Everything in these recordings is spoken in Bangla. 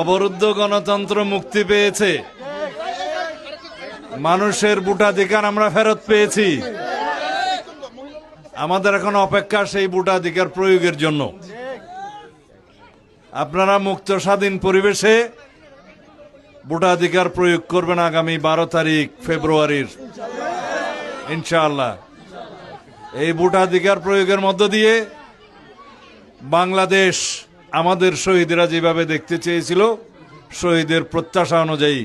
অবরুদ্ধ গণতন্ত্র মুক্তি পেয়েছে, মানুষের ভোটাধিকার আমরা ফেরত পেয়েছি। আমাদের এখন অপেক্ষা সেই ভোটাধিকার প্রয়োগের জন্য। আপনারা মুক্ত স্বাধীন পরিবেশে ভোটাধিকার প্রয়োগ করবেন আগামী 12 তারিখ ফেব্রুয়ারির, ইনশাআল্লাহ। এই ভোটাধিকার প্রয়োগের মধ্য দিয়ে বাংলাদেশ আমাদের শহীদরা যেভাবে দেখতে চেয়েছিল, শহীদের প্রত্যাশা অনুযায়ী,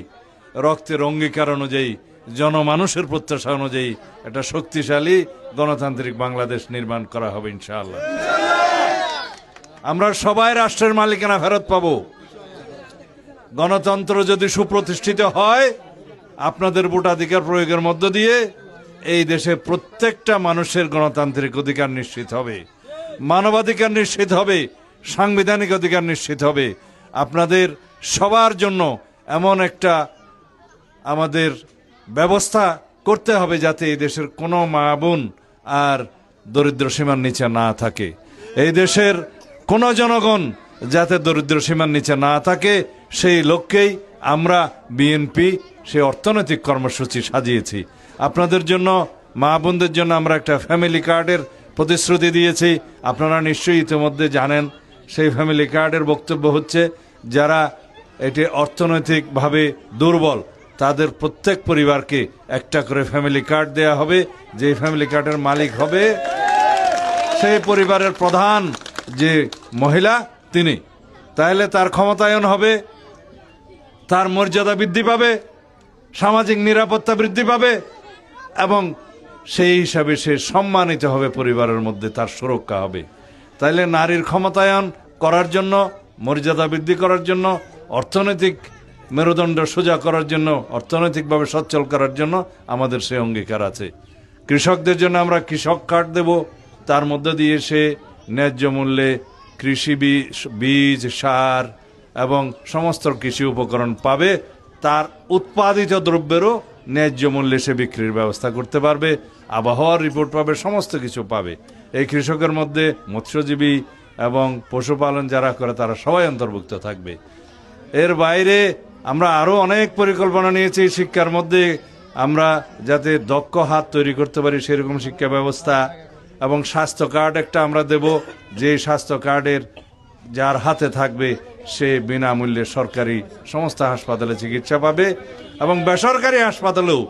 রক্তের অঙ্গীকার অনুযায়ী, জনমানুষের প্রত্যাশা অনুযায়ী একটা শক্তিশালী গণতান্ত্রিক বাংলাদেশ নির্মাণ করা হবে ইনশাআল্লাহ। আমরা সবাই রাষ্ট্রের মালিকানা ফেরত পাব। গণতন্ত্র যদি সুপ্রতিষ্ঠিত হয়, আপনাদের ভোটাধিকার প্রয়োগের মধ্য দিয়ে এই দেশে প্রত্যেকটা মানুষের গণতান্ত্রিক অধিকার নিশ্চিত হবে, মানবাধিকার নিশ্চিত হবে, সাংবিধানিক অধিকার নিশ্চিত হবে। আপনাদের সবার জন্য এমন একটা আমাদের ব্যবস্থা করতে হবে যাতে এই দেশের কোনো মা বোন আর দরিদ্র সীমার নিচে না থাকে, এই দেশের কোনো জনগণ যাতে দরিদ্র সীমার নিচে না থাকে, সেই লক্ষ্যেই আমরা বিএনপি সেই অর্থনৈতিক কর্মসূচি সাজিয়েছি। আপনাদের জন্য, মা বোনদের জন্য আমরা একটা ফ্যামিলি কার্ডের প্রতিশ্রুতি দিয়েছি। আপনারা নিশ্চয়ই ইতিমধ্যে জানেন। সেই ফ্যামিলি কার্ডের বক্তব্য হচ্ছে, যারা এটি অর্থনৈতিকভাবে দুর্বল তাদের প্রত্যেক পরিবারকে একটা করে ফ্যামিলি কার্ড দেয়া হবে। যে ফ্যামিলি কার্ডের মালিক হবে সেই পরিবারের প্রধান যে মহিলা তিনি, তাহলে তার ক্ষমতায়ন হবে, তার মর্যাদা বৃদ্ধি পাবে, সামাজিক নিরাপত্তা বৃদ্ধি পাবে এবং সেই হিসাবে সে সম্মানিত হবে, পরিবারের মধ্যে তার সুরক্ষা হবে। তাইলে নারীর ক্ষমতায়ন করার জন্য, মর্যাদা বৃদ্ধি করার জন্য, অর্থনৈতিক মেরুদণ্ড সোজা করার জন্য, অর্থনৈতিকভাবে সচ্ছল করার জন্য আমাদের সে অঙ্গীকার আছে। কৃষকদের জন্য আমরা কৃষক কার্ড দেব, তার মধ্য দিয়ে সে ন্যায্য মূল্যে কৃষি বীজ, সার এবং সমস্ত কৃষি উপকরণ পাবে। তার উৎপাদিত দ্রব্যেরও ন্যায্য মূল্যে সে বিক্রির ব্যবস্থা করতে পারবে, আবহাওয়ার রিপোর্ট পাবে, সমস্ত কিছু পাবে। এই কৃষকের মধ্যে মৎস্যজীবী এবং পশুপালন যারা করে তারা সবাই অন্তর্ভুক্ত থাকবে। এর বাইরে আমরা আরও অনেক পরিকল্পনা নিয়েছি। শিক্ষার মধ্যে আমরা যাতে দক্ষ হাত তৈরি করতে পারি সেরকম শিক্ষা ব্যবস্থা, এবং স্বাস্থ্য কার্ড একটা আমরা দেব, যে স্বাস্থ্য কার্ডের যার হাতে থাকবে সে বিনামূল্যে সরকারি সমস্ত হাসপাতালে চিকিৎসা পাবে এবং বেসরকারি হাসপাতালেও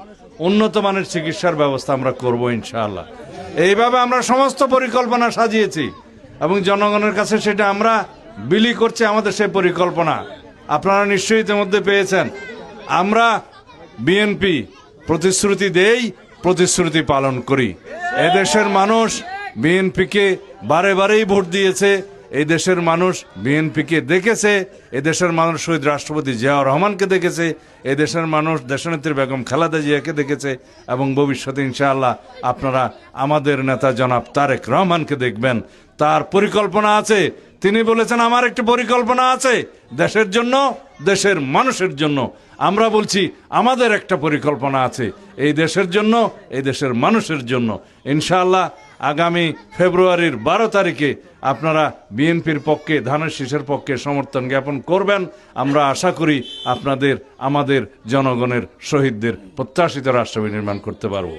উন্নত মানের চিকিৎসার ব্যবস্থা আমরা করব ইনশাআল্লাহ। এইভাবে আমরা সমস্ত পরিকল্পনা সাজিয়েছি এবং জনগণের কাছে সেটা আমরা বিলি করছি আমাদের সেই পরিকল্পনা। আপনারা নিশ্চয়ই ইতিমধ্যে পেয়েছেন। আমরা বিএনপি প্রতিশ্রুতি দেই, প্রতিশ্রুতি পালন করি। এদেশের মানুষ বিএনপিকে বারে বারেই ভোট দিয়েছে, এই দেশের মানুষ বিএনপিকে দেখেছে, এদেশের মানুষ শহীদ রাষ্ট্রপতি জিয়াউর রহমানকে দেখেছে, এই দেশের মানুষ দেশনেত্রী বেগম খালেদা জিয়াকে দেখেছে এবং ভবিষ্যতে ইনশাআল্লাহ আপনারা আমাদের নেতা জনাব তারেক রহমানকে দেখবেন। তার পরিকল্পনা আছে, তিনি বলেছেন আমার একটি পরিকল্পনা আছে দেশের জন্য, দেশের মানুষের জন্য। আমরা বলছি আমাদের একটা পরিকল্পনা আছে এই দেশের জন্য, এই দেশের মানুষের জন্য। ইনশাআল্লাহ আগামী ফেব্রুয়ারির 12 তারিখে আপনারা বিএনপির পক্ষে, ধানের শীষের পক্ষে সমর্থন জ্ঞাপন করবেন। আমরা আশা করি আপনাদের, আমাদের জনগণের, শহীদদের প্রত্যাশিত রাষ্ট্র নির্মাণ করতে পারব।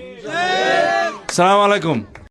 আসসালামু আলাইকুম।